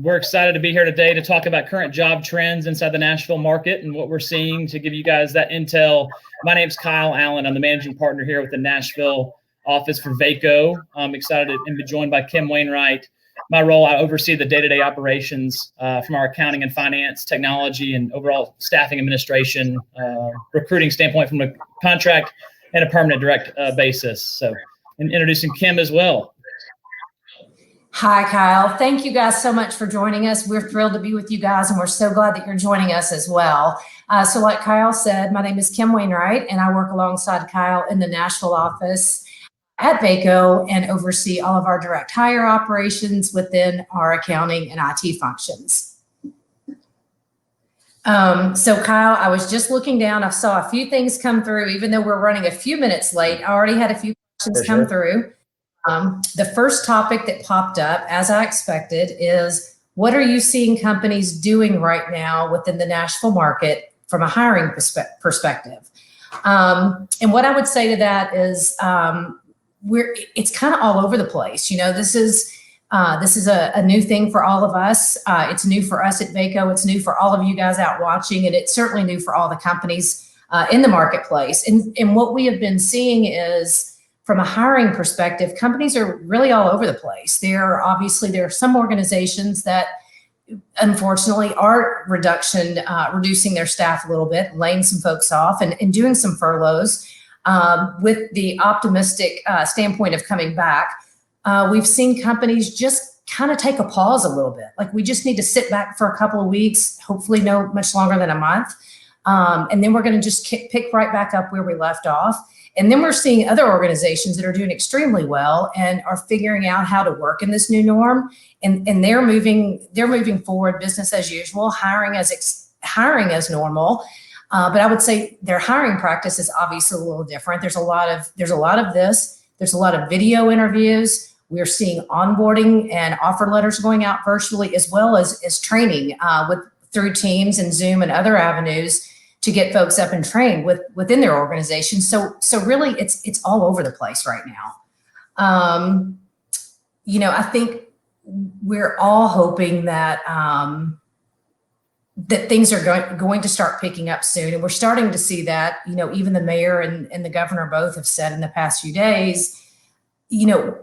We're excited to be here today to talk about current job trends inside the Nashville market and what we're seeing to give you guys that intel. My name's Kyle Allen. I'm the managing partner here with the Nashville office for Vaco. I'm excited to be joined by Kim Wainwright. My role, I oversee the day-to-day operations from our accounting and finance, technology, and overall staffing administration, recruiting standpoint from a contract and a permanent direct basis. So, and introducing Kim as well. Hi, Kyle. Thank you guys so much for joining us. We're thrilled to be with you guys, and we're so glad that you're joining us as well. So like Kyle said, my name is Kim Wainwright, and I work alongside Kyle in the Nashville office at Vaco and oversee all of our direct hire operations within our accounting and IT functions. So Kyle, I was just looking down. I saw a few things come through, even though we're running a few minutes late. I already had a few questions come through. The first topic that popped up, as I expected, is what are you seeing companies doing right now within the Nashville market from a hiring perspective? And what I would say to that is it's kind of all over the place. You know, this is a new thing for all of us. It's new for us at Vaco. It's new for all of you guys out watching, and it's certainly new for all the companies in the marketplace. And what we have been seeing is, from a hiring perspective, companies are really all over the place. There are some organizations that unfortunately are reducing their staff a little bit, laying some folks off and doing some furloughs with the optimistic standpoint of coming back. We've seen companies just kind of take a pause a little bit. Like, we just need to sit back for a couple of weeks, hopefully no much longer than a month. And then we're going to just pick right back up where we left off. And then we're seeing other organizations that are doing extremely well and are figuring out how to work in this new norm. And they're moving forward, business as usual, hiring as normal. But I would say their hiring practice is obviously a little different. There's a lot of this. There's a lot of video interviews. We're seeing onboarding and offer letters going out virtually, as well as training through Teams and Zoom and other avenues to get folks up and trained within their organization. So really, it's all over the place right now. You know, I think we're all hoping that that things are going to start picking up soon, and we're starting to see that. You know, even the mayor and the governor both have said in the past few days, you know,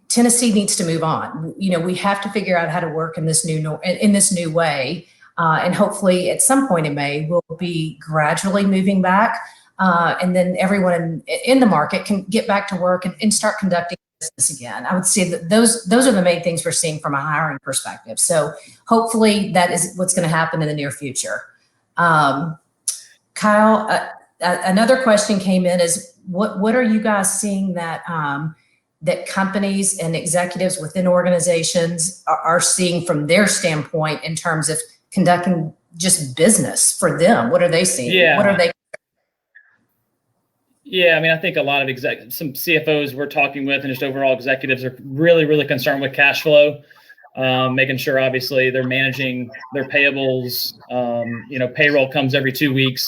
Tennessee needs to move on. You know, we have to figure out how to work in this new way. And hopefully at some point in May, we'll be gradually moving back. And then everyone in the market can get back to work and start conducting business again. I would say that those are the main things we're seeing from a hiring perspective. So hopefully that is what's going to happen in the near future. Kyle, another question came in is what are you guys seeing that that companies and executives within organizations are seeing from their standpoint in terms of conducting just business for them? What are they seeing? Yeah. What are they? Yeah, I mean, I think a lot of some CFOs we're talking with and just overall executives are really, really concerned with cash flow, making sure obviously they're managing their payables. You know, payroll comes every 2 weeks,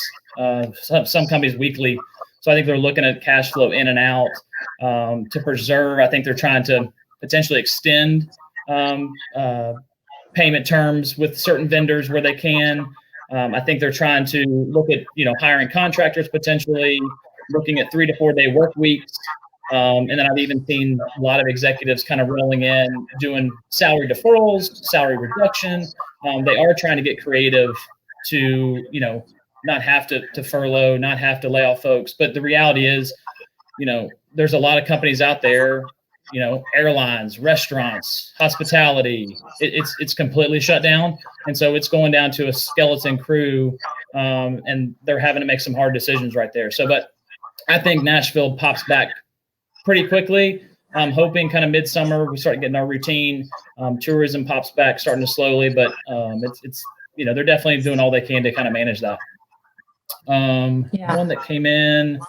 some companies weekly. So I think they're looking at cash flow in and out to preserve. I think they're trying to potentially extend payment terms with certain vendors where they can. I think they're trying to look at, you know, hiring contractors, potentially looking at 3 to 4 day work weeks. And then I've even seen a lot of executives kind of rolling in, doing salary deferrals, salary reduction. They are trying to get creative to, you know, not have to furlough, not have to lay off folks. But the reality is, you know, there's a lot of companies out there, you know, airlines, restaurants, hospitality, it's completely shut down. And so it's going down to a skeleton crew, and they're having to make some hard decisions right there. So, but I think Nashville pops back pretty quickly. I'm hoping kind of midsummer, we start getting our routine. Tourism pops back, starting to slowly, but it's, you know, they're definitely doing all they can to kind of manage that. One that came in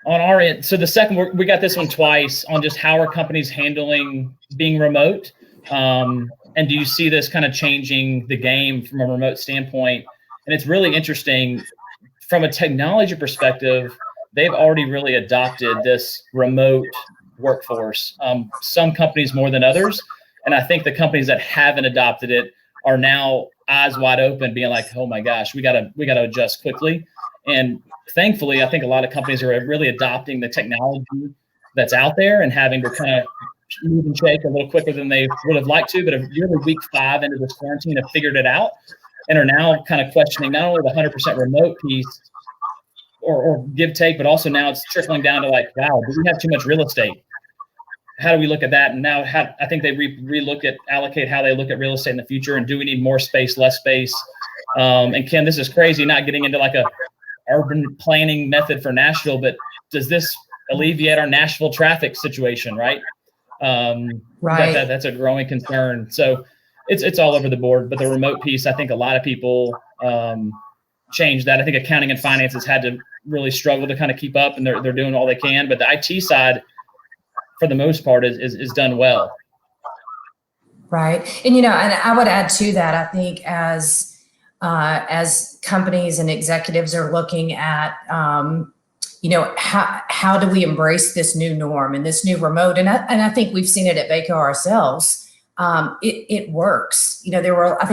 on our end. So the second, we got this one twice on just how are companies handling being remote? And do you see this kind of changing the game from a remote standpoint? And it's really interesting from a technology perspective. They've already really adopted this remote workforce. Some companies more than others. And I think the companies that haven't adopted it are now eyes wide open, being like, oh my gosh, we gotta adjust quickly. And thankfully, I think a lot of companies are really adopting the technology that's out there and having to kind of move and shake a little quicker than they would have liked to, but have really week 5 into this quarantine have figured it out and are now kind of questioning not only the 100% remote piece or give take, but also now it's trickling down to like, wow, do we have too much real estate? How do we look at that? And now I think they allocate how they look at real estate in the future. And do we need more space, less space? And Ken, this is crazy, not getting into like a urban planning method for Nashville, but does this alleviate our Nashville traffic situation, right? Right. That's a growing concern. So it's all over the board, but the remote piece, I think a lot of people changed that. I think accounting and finance has had to really struggle to kind of keep up, and they're doing all they can, but the IT side, for the most part, is done well. Right. And, and I would add to that, I think as companies and executives are looking at, how do we embrace this new norm and this new remote? And I think we've seen it at Vaco ourselves. It works. There were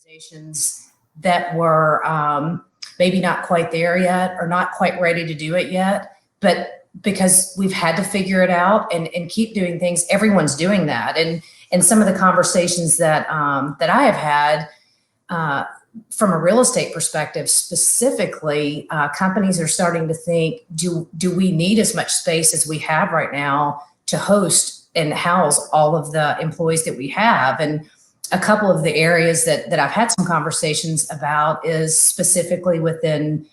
organizations that were maybe not quite there yet or not quite ready to do it yet, but because we've had to figure it out and keep doing things, everyone's doing that. And some of the conversations that I have had from a real estate perspective, specifically, companies are starting to think, do we need as much space as we have right now to host and house all of the employees that we have? And a couple of the areas that I've had some conversations about is specifically within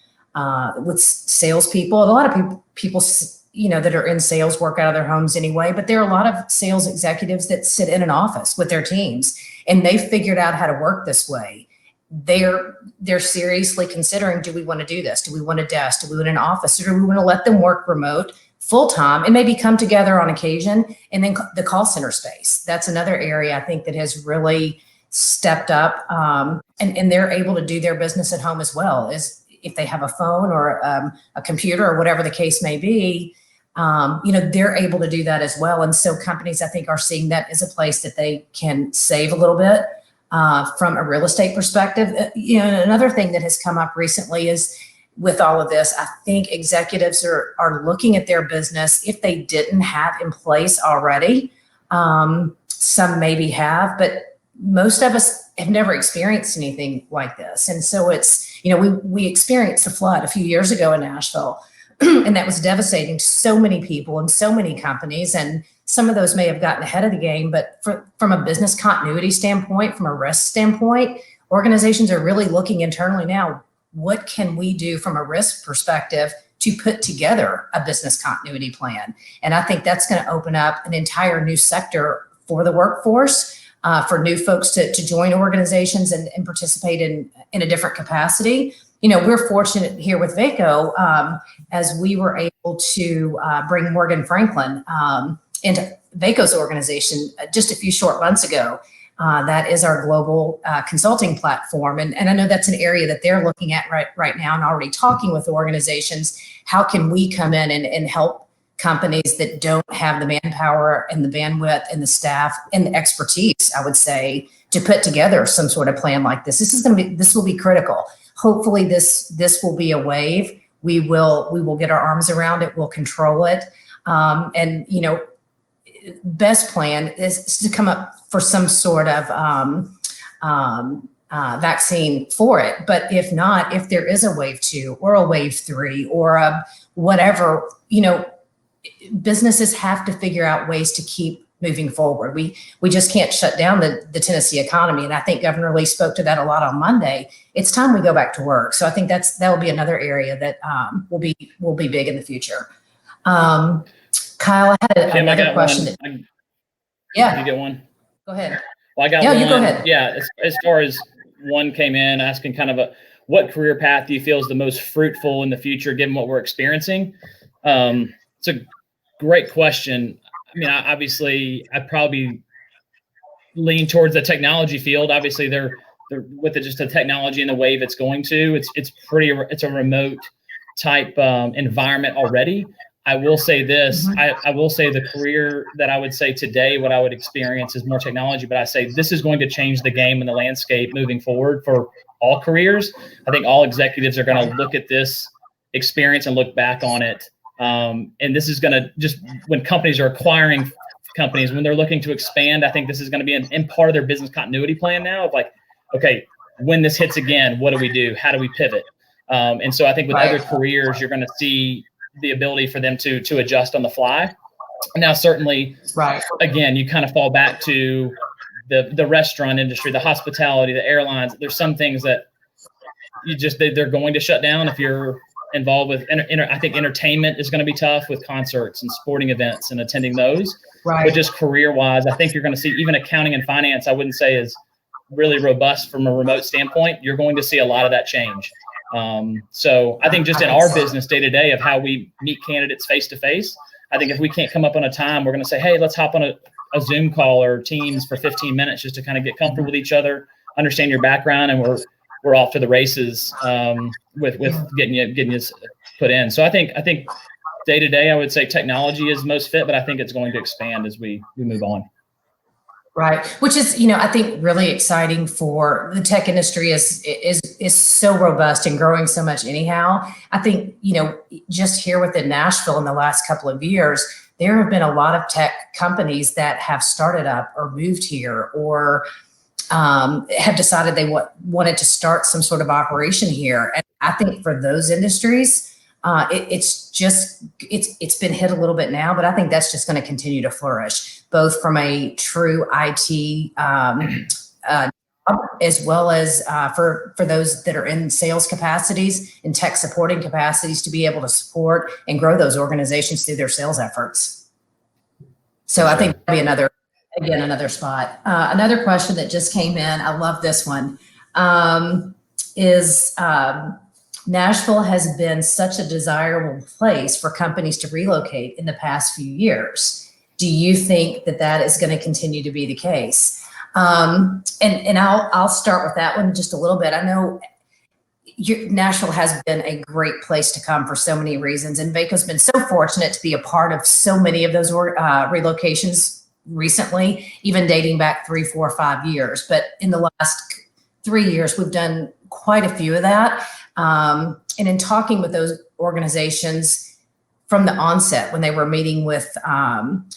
with salespeople. A lot of people, that are in sales work out of their homes anyway, but there are a lot of sales executives that sit in an office with their teams, and they've figured out how to work this way. They're seriously considering, do we want to do this? Do we want a desk? Do we want an office? Or do we want to let them work remote full time and maybe come together on occasion? And then the call center space. That's another area I think that has really stepped up, and they're able to do their business at home as well, as if they have a phone or a computer or whatever the case may be. They're able to do that as well. And so companies, I think, are seeing that as a place that they can save a little bit from a real estate perspective. Another thing that has come up recently is with all of this, I think executives are looking at their business if they didn't have in place already. Some maybe have, but most of us have never experienced anything like this. And so it's, we experienced the flood a few years ago in Nashville. And that was devastating to so many people and so many companies. And some of those may have gotten ahead of the game, but from a business continuity standpoint, from a risk standpoint, organizations are really looking internally now, what can we do from a risk perspective to put together a business continuity plan? And I think that's going to open up an entire new sector for the workforce, for new folks to join organizations and participate in a different capacity. We're fortunate here with Vaco, as we were able to bring Morgan Franklin into Vaco's organization just a few short months ago. That is our global consulting platform. And I know that's an area that they're looking at right now and already talking with organizations. How can we come in and help companies that don't have the manpower and the bandwidth and the staff and the expertise, I would say, to put together some sort of plan like this? This will be critical. Hopefully this will be a wave. We will get our arms around it. We'll control it. Best plan is to come up for some sort of vaccine for it. But if not, if there is a wave 2 or a wave 3 or whatever, businesses have to figure out ways to keep moving forward. We just can't shut down the Tennessee economy. And I think Governor Lee spoke to that a lot on Monday. It's time we go back to work. So I think that will be another area that will be big in the future. Kyle, I had another question. Yeah. Did you get one? Go ahead. Well, I got one. You go ahead. Yeah. As far as one came in asking kind of what career path do you feel is the most fruitful in the future, given what we're experiencing? It's a great question. I mean, obviously, I'd probably lean towards the technology field. Obviously, they're with just the technology and the wave it's going to. It's a remote type environment already. I will say this, I will say the career that I would say today, what I would experience is more technology, but I say this is going to change the game and the landscape moving forward for all careers. I think all executives are going to look at this experience and look back on it. And this is going to just, when companies are acquiring companies, when they're looking to expand, I think this is going to be in part of their business continuity plan now of like, okay, when this hits again, what do we do? How do we pivot? And so I think with other careers, you're going to see the ability for them to adjust on the fly. Now, certainly, again, you kind of fall back to the restaurant industry, the hospitality, the airlines. There's some things that they're going to shut down if you're involved with. I think entertainment is going to be tough with concerts and sporting events and attending those. But just career-wise, I think you're going to see even accounting and finance, I wouldn't say is really robust from a remote standpoint. You're going to see a lot of that change. So I think just in our business day to day of how we meet candidates face to face, I think if we can't come up on a time, we're going to say, hey, let's hop on a Zoom call or Teams for 15 minutes just to kind of get comfortable with each other, understand your background, and we're off to the races with getting you put in. So I think day to day, I would say technology is most fit, but I think it's going to expand as we move on. Right. Which is, I think really exciting for the tech industry is so robust and growing so much anyhow. I think, just here within Nashville in the last couple of years, there have been a lot of tech companies that have started up or moved here or have decided they wanted to start some sort of operation here. And I think for those industries, it's been hit a little bit now, but I think that's just going to continue to flourish, both from a true IT as well as for those that are in sales capacities and tech supporting capacities to be able to support and grow those organizations through their sales efforts. So I think that'd be another spot. Another question that just came in, I love this one, is Nashville has been such a desirable place for companies to relocate in the past few years. Do you think that is going to continue to be the case? And I'll start with that one just a little bit. I know Nashville has been a great place to come for so many reasons, and Vaco's been so fortunate to be a part of so many of those relocations recently, even dating back 3, 4, 5 years. But in the last 3 years, we've done quite a few of that. And in talking with those organizations from the onset, when they were meeting with,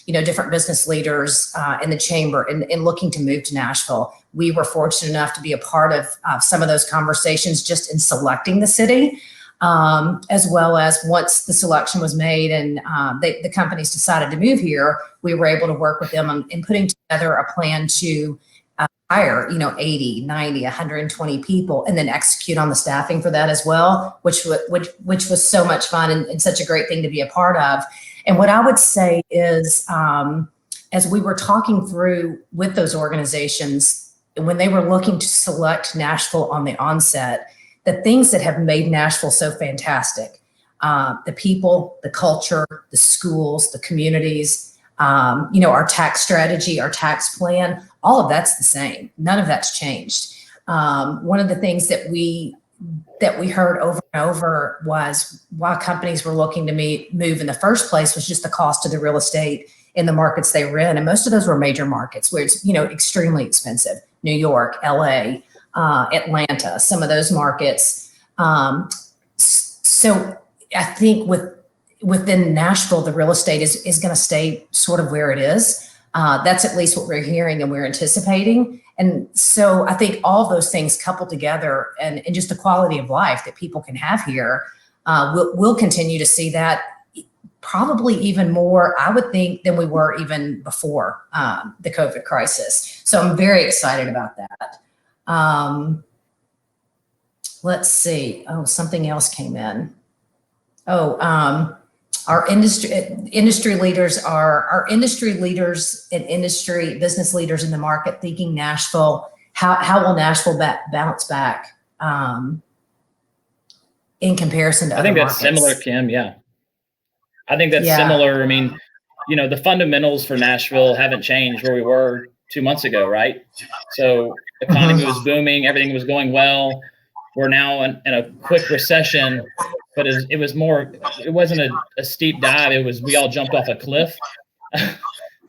different business leaders in the chamber and looking to move to Nashville, we were fortunate enough to be a part of some of those conversations just in selecting the city, as well as once the selection was made and the companies decided to move here, we were able to work with them in putting together a plan to hire, 80, 90, 120 people, and then execute on the staffing for that as well, which was so much fun and such a great thing to be a part of. And what I would say is, as we were talking through with those organizations, when they were looking to select Nashville on the onset, the things that have made Nashville so fantastic, the people, the culture, the schools, the communities, our tax strategy, our tax plan, all of that's the same. None of that's changed. One of the things that we heard over and over was why companies were looking to move in the first place was just the cost of the real estate in the markets they were in. And most of those were major markets where it's, extremely expensive. New York, LA, Atlanta, some of those markets. So I think within Nashville, the real estate is going to stay sort of where it is. That's at least what we're hearing and we're anticipating. And so I think all of those things coupled together and just the quality of life that people can have here, we'll continue to see that probably even more, I would think, than we were even before the COVID crisis. So I'm very excited about that. Let's see. Oh, something else came in. Our industry leaders and industry business leaders in the market thinking Nashville, how will Nashville bounce back in comparison to other markets? I think that's similar, Kim. Yeah. I think that's similar. I mean, the fundamentals for Nashville haven't changed where we were 2 months ago, right? So economy was booming, everything was going well. we're now in a quick recession, but it wasn't a steep dive. We all jumped off a cliff.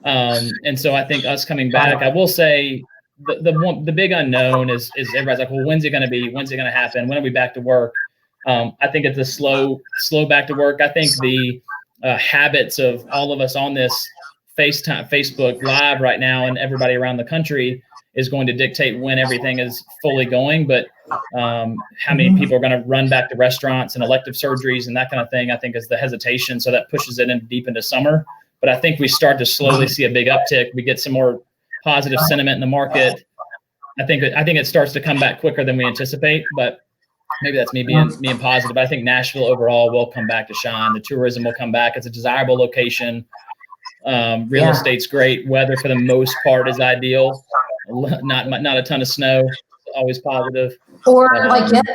And so I think us coming back, I will say the big unknown is everybody's like, well, when's it going to be? When's it going to happen? When are we back to work? I think it's a slow back to work. I think the habits of all of us on this Facebook Live right now and everybody around the country is going to dictate when everything is fully going. But how many people are going to run back to restaurants and elective surgeries and that kind of thing, I think is the hesitation. So that pushes it in deep into summer. But I think we start to slowly see a big uptick. We get some more positive sentiment in the market. I think it starts to come back quicker than we anticipate, but maybe that's me being positive. I think Nashville overall will come back to shine. The tourism will come back. It's a desirable location. Real estate's great. Weather for the most part is ideal. Not a ton of snow. Always positive. Or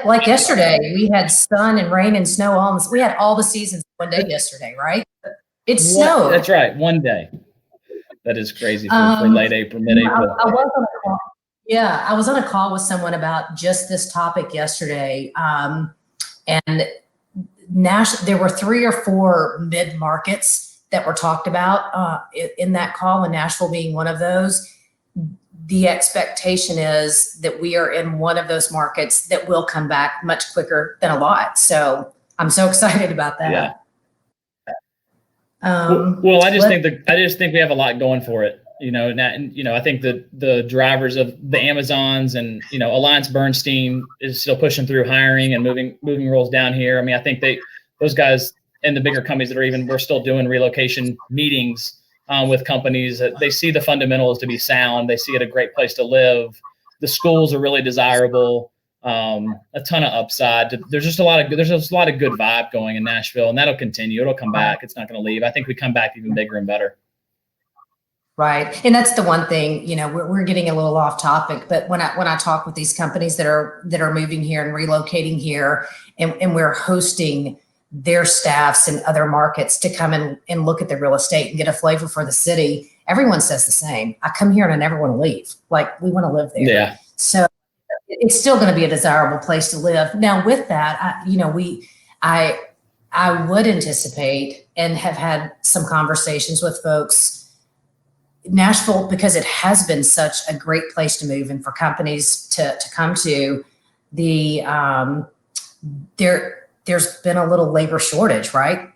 like yesterday, we had sun and rain and snow. We had all the seasons one day yesterday, right? It snowed. That's right. One day. That is crazy for late April, mid-April. I was on a call with someone about just this topic yesterday. And there were 3 or 4 mid-markets that were talked about in that call, and Nashville being one of those. The expectation is that we are in one of those markets that will come back much quicker than a lot. So I'm so excited about that. Yeah. Well, I just think we have a lot going for it. I think the drivers of the Amazons and Alliance Bernstein is still pushing through hiring and moving roles down here. I mean, I think those guys and the bigger companies we're still doing relocation meetings with companies that they see the fundamentals to be sound. They see it a great place to live. The schools are really desirable. A ton of upside. There's just a lot of good vibe going in Nashville, and that'll continue. It'll come back. It's not going to leave. I think we come back even bigger and better. Right. And that's the one thing, we're getting a little off topic, but when I talk with these companies that are moving here and relocating here, and we're hosting their staffs in other markets to come and look at the real estate and get a flavor for the city, everyone says the same. I come here and I never want to leave. Like, we want to live there. Yeah. So it's still going to be a desirable place to live. Now, with that, I would anticipate and have had some conversations with folks. Nashville, because it has been such a great place to move and for companies to come to, there's been a little labor shortage, right?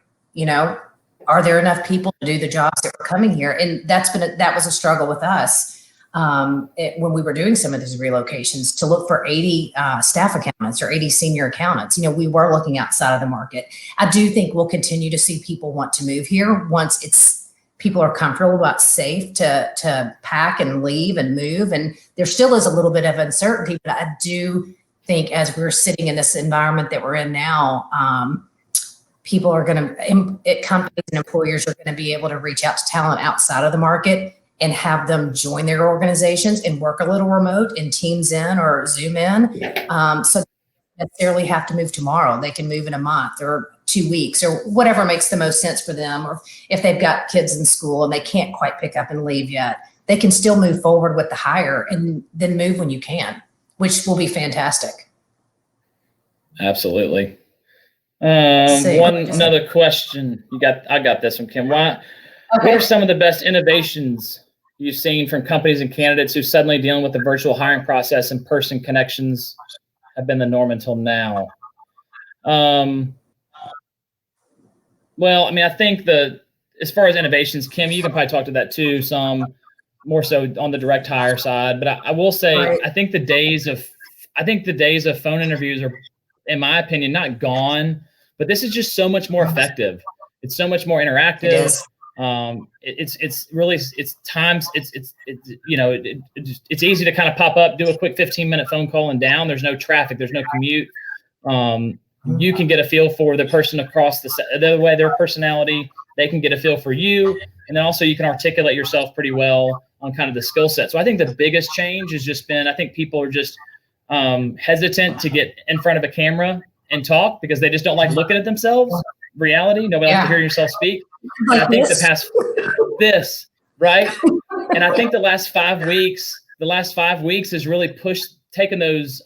Are there enough people to do the jobs that are coming here? And that was a struggle with us. When we were doing some of these relocations, to look for 80 staff accountants or 80 senior accountants, we were looking outside of the market. I do think we'll continue to see people want to move here once people are comfortable about safe to pack and leave and move. And there still is a little bit of uncertainty, but I do think as we're sitting in this environment that we're in now, people are companies and employers are going to be able to reach out to talent outside of the market and have them join their organizations and work a little remote in Teams in or Zoom in. So they don't necessarily have to move tomorrow. They can move in a month or 2 weeks or whatever makes the most sense for them. Or if they've got kids in school and they can't quite pick up and leave yet, they can still move forward with the hire and then move when you can, which will be fantastic. Absolutely. Another question. I got this one, Kim. What are some of the best innovations you've seen from companies and candidates who suddenly dealing with the virtual hiring process and person connections have been the norm until now? Well, I mean, I think as far as innovations, Kim, you can probably talk to that too, some more so on the direct hire side. But I will say, right. I think the days of phone interviews are, in my opinion, not gone, but this is just so much more effective. It's so much more interactive. It is. It's easy to kind of pop up, do a quick 15-minute phone call and down. There's no traffic. There's no commute. You can get a feel for the person across the other way, their personality. They can get a feel for you. And then also you can articulate yourself pretty well on kind of the skill set. So I think the biggest change has just been, I think people are just hesitant to get in front of a camera and talk because they just don't like looking at themselves. Reality. Nobody likes to hear yourself speak. Like I think this. the past right. And I think the last 5 weeks has really taken those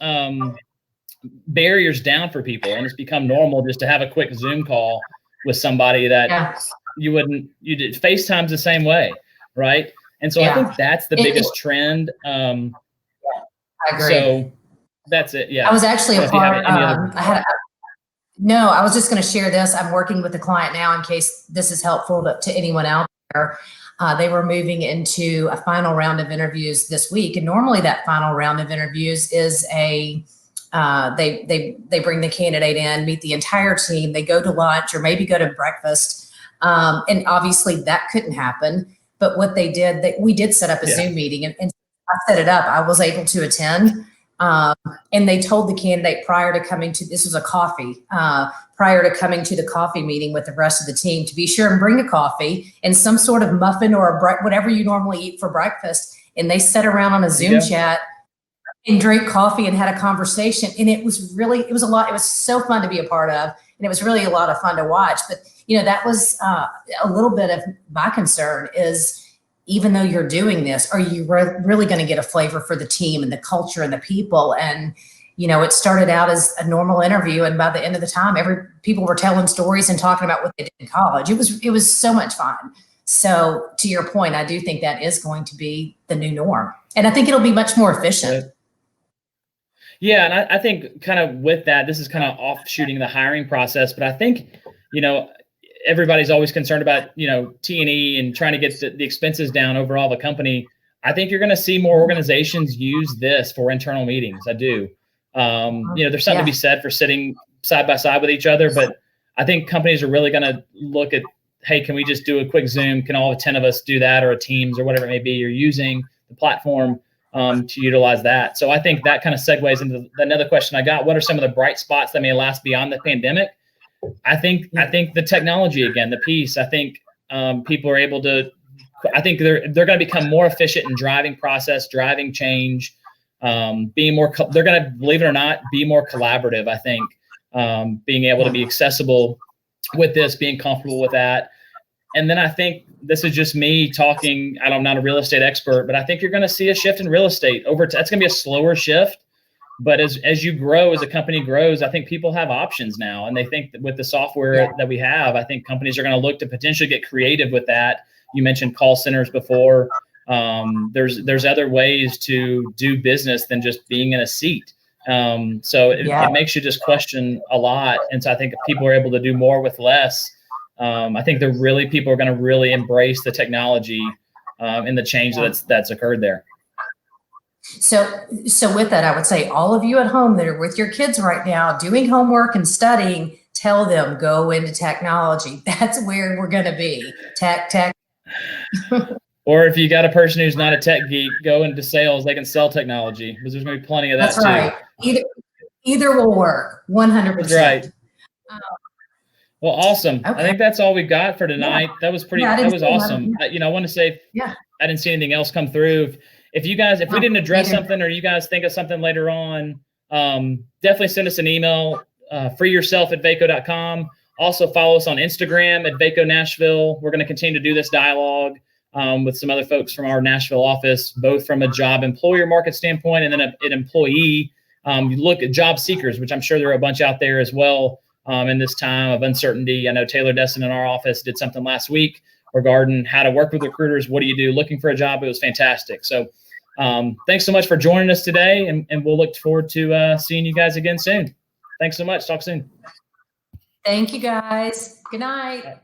barriers down for people, and it's become normal just to have a quick Zoom call with somebody that you did. FaceTime's the same way, right? And so I think that's the biggest trend. I agree. So that's it. Yeah. I was actually a part. I was just going to share this. I'm working with a client now in case this is helpful to anyone out there. They were moving into a final round of interviews this week, and normally that final round of interviews is they bring the candidate in, meet the entire team, they go to lunch or maybe go to breakfast, and obviously that couldn't happen. But what they did, we did set up a Zoom meeting, and I set it up. I was able to attend. And they told the candidate prior to coming to, this was a coffee, prior to coming to the coffee meeting with the rest of the team, to be sure and bring a coffee and some sort of muffin or whatever you normally eat for breakfast. And they sat around on a Zoom chat and drank coffee and had a conversation. And it was a lot. It was so fun to be a part of. And it was really a lot of fun to watch. But, that was a little bit of my concern is, even though you're doing this, are you really going to get a flavor for the team and the culture and the people? And, it started out as a normal interview. And by the end of the time, people were telling stories and talking about what they did in college. It was so much fun. So to your point, I do think that is going to be the new norm. And I think it'll be much more efficient. Yeah. And I think kind of with that, this is kind of offshooting the hiring process, but I think, everybody's always concerned about, T&E and trying to get the expenses down overall the company. I think you're going to see more organizations use this for internal meetings. I do. There's something to be said for sitting side by side with each other, but I think companies are really going to look at, hey, can we just do a quick Zoom? Can all 10 of us do that, or a Teams or whatever it may be? You're using the platform to utilize that. So I think that kind of segues into another question I got. What are some of the bright spots that may last beyond the pandemic? I think the technology, again, the piece, I think people are able to, I think they're going to become more efficient in driving process, driving change, being more, they're going to, believe it or not, be more collaborative. I think being able to be accessible with this, being comfortable with that. And then I think this is just me talking, I'm not a real estate expert, but I think you're going to see a shift in real estate that's going to be a slower shift. But as you grow, as a company grows, I think people have options now. And they think that with the software that we have, I think companies are going to look to potentially get creative with that. You mentioned call centers before. There's other ways to do business than just being in a seat. So it makes you just question a lot. And so I think if people are able to do more with less, I think people are going to really embrace the technology and the change that's occurred there. So with that, I would say all of you at home that are with your kids right now doing homework and studying, tell them go into technology. That's where we're going to be. Tech. Or if you got a person who's not a tech geek, go into sales. They can sell technology because there's going to be plenty of that. That's right. Either will work. 100%. That's right. Well, awesome. Okay. I think that's all we got for tonight. That was that was awesome. I want to say, I didn't see anything else come through. If we didn't address something, or you guys think of something later on, definitely send us an email, freeyourself@vaco.com. Also follow us on Instagram at Vaco Nashville. We're going to continue to do this dialogue with some other folks from our Nashville office, both from a job employer market standpoint and then an employee. You look at job seekers, which I'm sure there are a bunch out there as well in this time of uncertainty. I know Taylor Desson in our office did something last week regarding how to work with recruiters. What do you do looking for a job? It was fantastic. So thanks so much for joining us today, and we'll look forward to seeing you guys again soon. Thanks so much. Talk soon. Thank you, guys. Good night.